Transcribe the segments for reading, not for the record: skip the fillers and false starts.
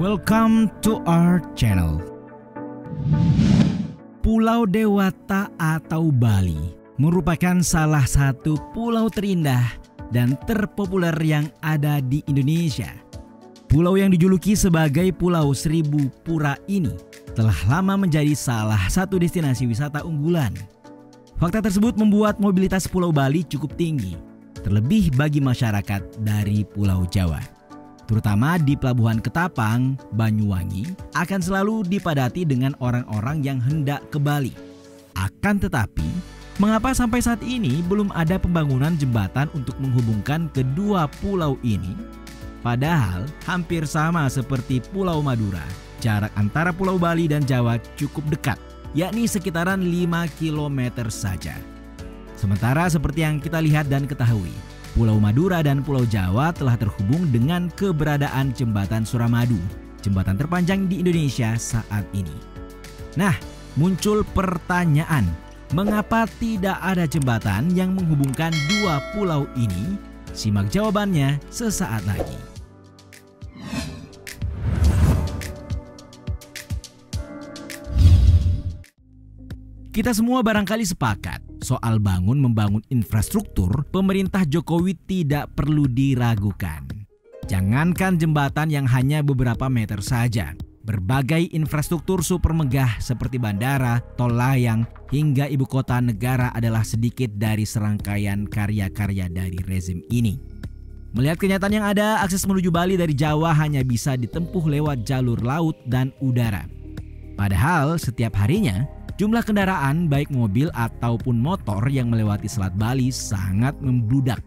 Welcome to our channel. Pulau Dewata atau Bali merupakan salah satu pulau terindah dan terpopuler yang ada di Indonesia. Pulau yang dijuluki sebagai Pulau Seribu Pura ini telah lama menjadi salah satu destinasi wisata unggulan. Fakta tersebut membuat mobilitas Pulau Bali cukup tinggi, terlebih bagi masyarakat dari Pulau Jawa. Terutama di Pelabuhan Ketapang, Banyuwangi, akan selalu dipadati dengan orang-orang yang hendak ke Bali. Akan tetapi, mengapa sampai saat ini belum ada pembangunan jembatan untuk menghubungkan kedua pulau ini? Padahal hampir sama seperti Pulau Madura, jarak antara Pulau Bali dan Jawa cukup dekat, yakni sekitaran 5 km saja. Sementara seperti yang kita lihat dan ketahui, Pulau Madura dan Pulau Jawa telah terhubung dengan keberadaan Jembatan Suramadu, jembatan terpanjang di Indonesia saat ini. Nah, muncul pertanyaan, mengapa tidak ada jembatan yang menghubungkan dua pulau ini? Simak jawabannya sesaat lagi. Kita semua barangkali sepakat soal membangun infrastruktur, pemerintah Jokowi tidak perlu diragukan. Jangankan jembatan yang hanya beberapa meter saja, berbagai infrastruktur super megah seperti bandara, tol layang, hingga ibu kota negara adalah sedikit dari serangkaian karya-karya dari rezim ini. Melihat kenyataan yang ada, akses menuju Bali dari Jawa hanya bisa ditempuh lewat jalur laut dan udara. Padahal setiap harinya, jumlah kendaraan baik mobil ataupun motor yang melewati Selat Bali sangat membludak.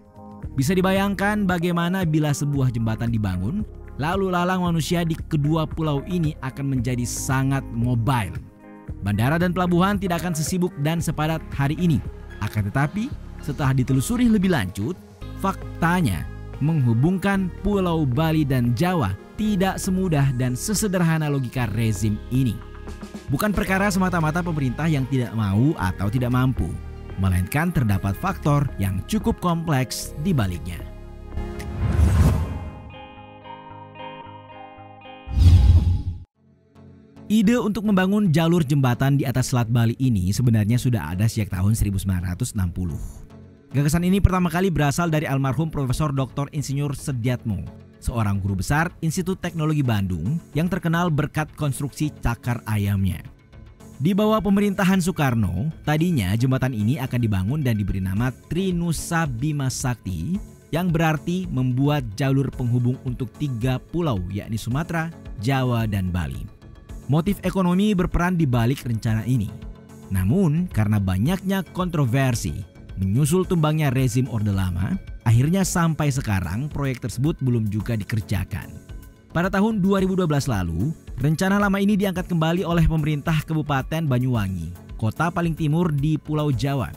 Bisa dibayangkan bagaimana bila sebuah jembatan dibangun, lalu lalang manusia di kedua pulau ini akan menjadi sangat mobile. Bandara dan pelabuhan tidak akan sesibuk dan sepadat hari ini. Akan tetapi, setelah ditelusuri lebih lanjut, faktanya menghubungkan Pulau Bali dan Jawa tidak semudah dan sesederhana logika rezim ini. Bukan perkara semata-mata pemerintah yang tidak mau atau tidak mampu, melainkan terdapat faktor yang cukup kompleks di baliknya. Ide untuk membangun jalur jembatan di atas Selat Bali ini sebenarnya sudah ada sejak tahun 1960. Gagasan ini pertama kali berasal dari almarhum Profesor Dr. Insinyur Sediatmo, seorang guru besar Institut Teknologi Bandung yang terkenal berkat konstruksi cakar ayamnya. Di bawah pemerintahan Soekarno, tadinya jembatan ini akan dibangun dan diberi nama Trinusa Bima Sakti, yang berarti membuat jalur penghubung untuk 3 pulau, yakni Sumatera, Jawa, dan Bali. Motif ekonomi berperan di balik rencana ini. Namun, karena banyaknya kontroversi, menyusul tumbangnya rezim Orde Lama, akhirnya sampai sekarang proyek tersebut belum juga dikerjakan. Pada tahun 2012 lalu, rencana lama ini diangkat kembali oleh pemerintah Kabupaten Banyuwangi, kota paling timur di Pulau Jawa.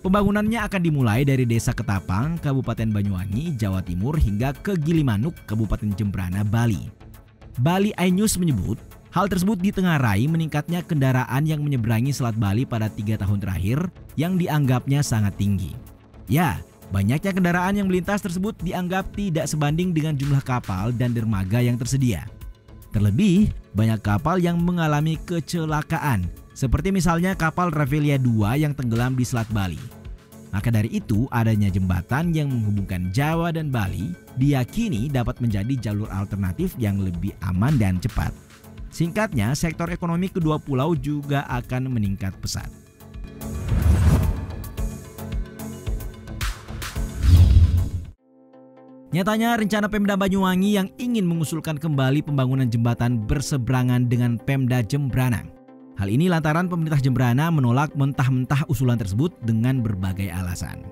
Pembangunannya akan dimulai dari Desa Ketapang, Kabupaten Banyuwangi, Jawa Timur hingga ke Gilimanuk, Kabupaten Jembrana, Bali. Bali iNews menyebut, hal tersebut ditengarai meningkatnya kendaraan yang menyeberangi Selat Bali pada 3 tahun terakhir yang dianggapnya sangat tinggi. Ya, banyaknya kendaraan yang melintas tersebut dianggap tidak sebanding dengan jumlah kapal dan dermaga yang tersedia. Terlebih, banyak kapal yang mengalami kecelakaan, seperti misalnya kapal Ravelia 2 yang tenggelam di Selat Bali. Maka dari itu, adanya jembatan yang menghubungkan Jawa dan Bali diyakini dapat menjadi jalur alternatif yang lebih aman dan cepat. Singkatnya, sektor ekonomi kedua pulau juga akan meningkat pesat. Nyatanya rencana Pemda Banyuwangi yang ingin mengusulkan kembali pembangunan jembatan berseberangan dengan Pemda Jembrana. Hal ini lantaran pemerintah Jembrana menolak mentah-mentah usulan tersebut dengan berbagai alasan.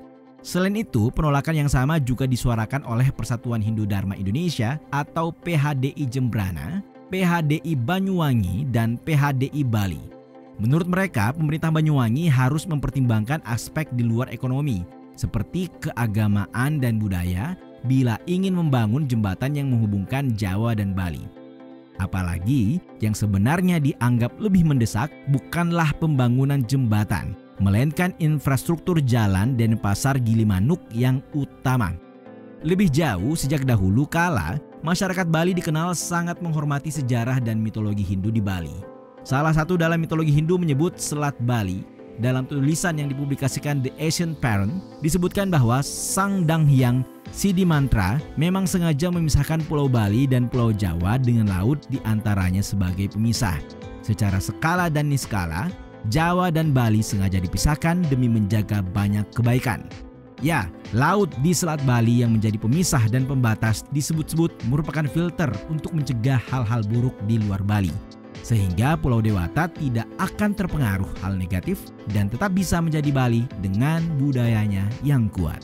Selain itu, penolakan yang sama juga disuarakan oleh Persatuan Hindu Dharma Indonesia atau PHDI Jembrana, PHDI Banyuwangi, dan PHDI Bali. Menurut mereka, pemerintah Banyuwangi harus mempertimbangkan aspek di luar ekonomi, seperti keagamaan dan budaya, bila ingin membangun jembatan yang menghubungkan Jawa dan Bali. Apalagi yang sebenarnya dianggap lebih mendesak bukanlah pembangunan jembatan, melainkan infrastruktur jalan dan pasar Gilimanuk yang utama. Lebih jauh, sejak dahulu kala, masyarakat Bali dikenal sangat menghormati sejarah dan mitologi Hindu di Bali. Salah satu dalam mitologi Hindu menyebut Selat Bali. Dalam tulisan yang dipublikasikan The Asian Parent, disebutkan bahwa Sang Danghyang Siddhimantra memang sengaja memisahkan Pulau Bali dan Pulau Jawa dengan laut di antaranya sebagai pemisah. Secara skala dan niskala, Jawa dan Bali sengaja dipisahkan demi menjaga banyak kebaikan. Ya, laut di Selat Bali yang menjadi pemisah dan pembatas disebut-sebut merupakan filter untuk mencegah hal-hal buruk di luar Bali. Sehingga Pulau Dewata tidak akan terpengaruh hal negatif dan tetap bisa menjadi Bali dengan budayanya yang kuat.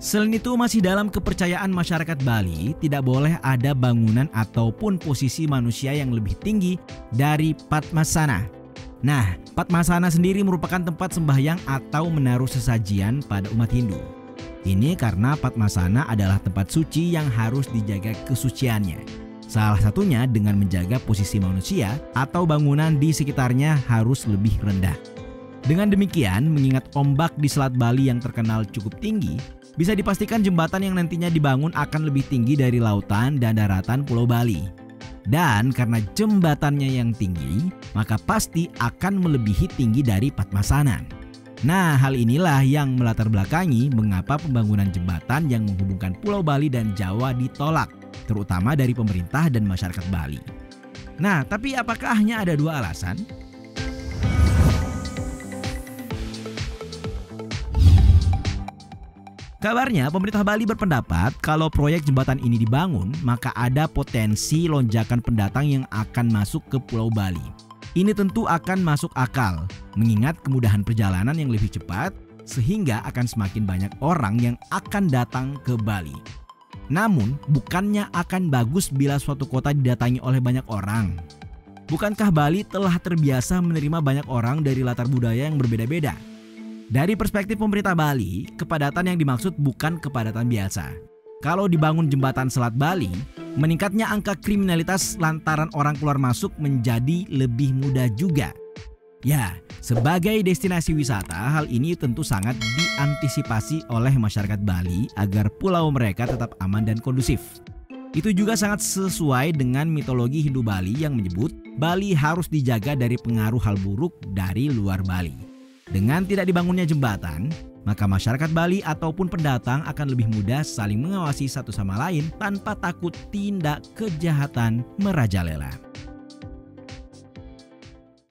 Selain itu, masih dalam kepercayaan masyarakat Bali, tidak boleh ada bangunan ataupun posisi manusia yang lebih tinggi dari Padmasana. Nah, Padmasana sendiri merupakan tempat sembahyang atau menaruh sesajian pada umat Hindu. Ini karena Padmasana adalah tempat suci yang harus dijaga kesuciannya. Salah satunya dengan menjaga posisi manusia atau bangunan di sekitarnya harus lebih rendah. Dengan demikian, mengingat ombak di Selat Bali yang terkenal cukup tinggi, bisa dipastikan jembatan yang nantinya dibangun akan lebih tinggi dari lautan dan daratan Pulau Bali. Dan karena jembatannya yang tinggi, maka pasti akan melebihi tinggi dari Padmasana. Nah, hal inilah yang melatar belakangi mengapa pembangunan jembatan yang menghubungkan Pulau Bali dan Jawa ditolak, terutama dari pemerintah dan masyarakat Bali. Nah, tapi apakah hanya ada dua alasan? Kabarnya, pemerintah Bali berpendapat kalau proyek jembatan ini dibangun, maka ada potensi lonjakan pendatang yang akan masuk ke Pulau Bali. Ini tentu akan masuk akal, mengingat kemudahan perjalanan yang lebih cepat, sehingga akan semakin banyak orang yang akan datang ke Bali. Namun, bukannya akan bagus bila suatu kota didatangi oleh banyak orang? Bukankah Bali telah terbiasa menerima banyak orang dari latar budaya yang berbeda-beda? Dari perspektif pemerintah Bali, kepadatan yang dimaksud bukan kepadatan biasa. Kalau dibangun jembatan Selat Bali, meningkatnya angka kriminalitas lantaran orang keluar masuk menjadi lebih mudah juga. Ya, sebagai destinasi wisata, hal ini tentu sangat diantisipasi oleh masyarakat Bali agar pulau mereka tetap aman dan kondusif. Itu juga sangat sesuai dengan mitologi Hindu Bali yang menyebut Bali harus dijaga dari pengaruh hal buruk dari luar Bali. Dengan tidak dibangunnya jembatan, maka masyarakat Bali ataupun pendatang akan lebih mudah saling mengawasi satu sama lain tanpa takut tindak kejahatan merajalela.